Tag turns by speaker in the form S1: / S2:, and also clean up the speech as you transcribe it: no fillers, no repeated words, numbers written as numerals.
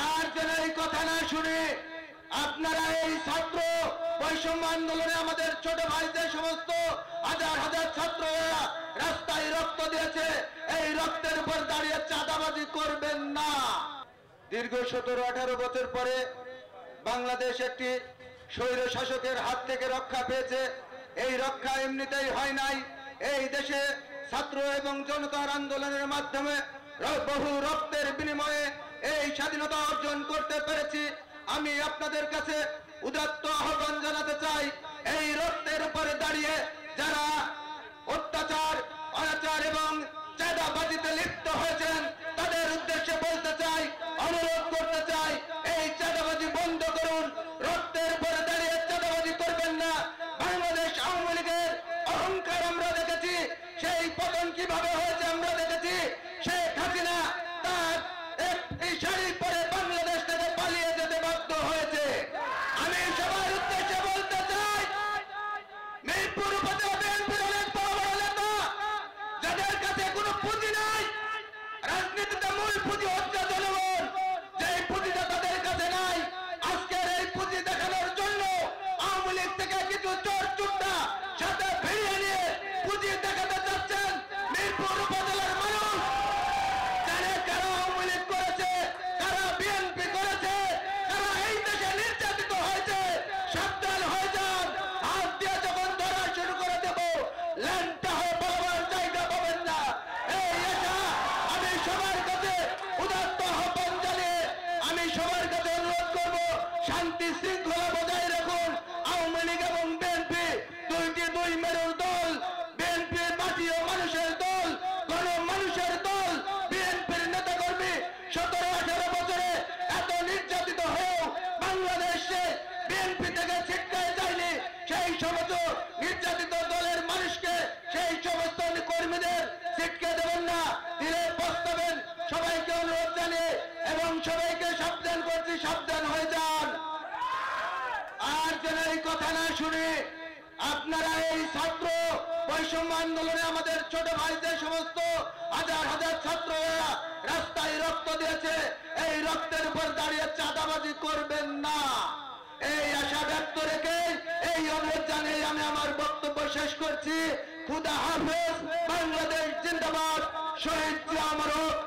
S1: আর যেন এই কথা না শুনে আপনারা এই ছাত্র বৈষম্য আন্দোলনে আমাদের ছোট ভাই যে সমস্ত হাজার হাজার ছাত্ররা রাস্তায় রক্ত দিয়েছে, এই রক্তের উপর দাঁড়িয়ে চাঁদাবাজি করবেন না। দীর্ঘ 17-18 বছর পরে বাংলাদেশ একটি স্বৈর শাসকের হাত থেকে রক্ষা পেয়েছে। এই রক্ষা এমনিতেই হয় নাই। এই দেশে ছাত্র এবং জনতার আন্দোলনের মাধ্যমে বহু রক্তের বিনিময়ে এই স্বাধীনতা অর্জন করতে পেরেছি। আমি আপনাদের কাছে উদাত্ত আহ্বান জানাতে চাই, এই রক্তের উপরে দাঁড়িয়ে যারা অত্যাচার, অনাচার এবং চাঁদাবাজিতে লিপ্ত হয়েছেন তাদের উদ্দেশ্যে বলতে চাই, অনুরোধ করতে চাই, এই চাঁদাবাজি বন্ধ করুন। রক্তের উপরে দাঁড়িয়ে চাঁদাবাজি করবেন না। বাংলাদেশ আওয়ামী লীগের অহংকার আমরা দেখেছি, সেই পতন কিভাবে হয়েছে আমরা দেখেছি। শেখ হাসিনা তার এই শাড়ি পরে বাংলাদেশ থেকে পালিয়ে যেতে বাধ্য হয়েছে। আমি সবার উদ্দেশ্যে বলতে চাই, মিরপুর উপজেলা বিএনপির অনেক বড় বড় নেতা যাদের কাছে কোনো পুঁজি নাই, রাজনীতিতে মূল পুঁজি হচ্ছে জনগণ, যে পুঁজিটা তাদের কাছে নাই, আজকের এই পুঁজি দেখানোর জন্য আওয়ামী লীগ থেকে কিছু চোর চুট্টা সাথে ভিড়িয়ে নিয়ে পুঁজি দেখাতে চাচ্ছেন। মিরপুর উপজেলার মানুষ জানে কারা আওয়ামী লীগ করেছে, কারা বিএনপি করেছে, কারা এই দেশে নির্যাতিত হয়েছে। সাবধান হয়ে যান, হাত দিয়ে যখন ধরা শুরু করে দেব ল্যাংটা হয়ে পালাবার জায়গা পাবেন না। এই আশা আমি সবার কাছে উদাত্ত আহ্বান জানিয়ে আমি সবার কাছে অনুরোধ করব, শান্তি শৃঙ্খলা বজায় রাখুন। আওয়ামী লীগ এবং বিএনপি দুই মেরুর দল। বিএনপি মাটি ও মানুষের দল, মানুষের দল। বিএনপির নেতা কর্মী 17-18 বছরে এত নির্যাতিত হয়েও বাংলাদেশে বিএনপি থেকে ছিটকায় যায়নি। সেই সমস্ত নির্যাতিত দলের মানুষকে, সেই সমস্ত কর্মীদের ছিটকে দেবেন না, দিলে পস্তাবেন। সবাইকে অনুরোধ জানিয়ে এবং সবাইকে সাবধান করছি, সাবধান হয়ে যান। আর যেন এই কথা না শুনে আপনারা এই ছাত্র বৈষম্য আন্দোলনে আমাদের ছোট ভাই যে সমস্ত হাজার হাজার ছাত্ররা রাস্তায় রক্ত দিয়েছে, এই রক্তের উপর দাঁড়িয়ে চাঁদাবাজি করবেন না। এই আশা ব্যক্ত রেখে এই অনুরোধ জানিয়ে আমি আমার বক্তব্য শেষ করছি। খুদা হাফেজ। বাংলাদেশ জিন্দাবাদ। শহীদ জিয়া অমর হোক।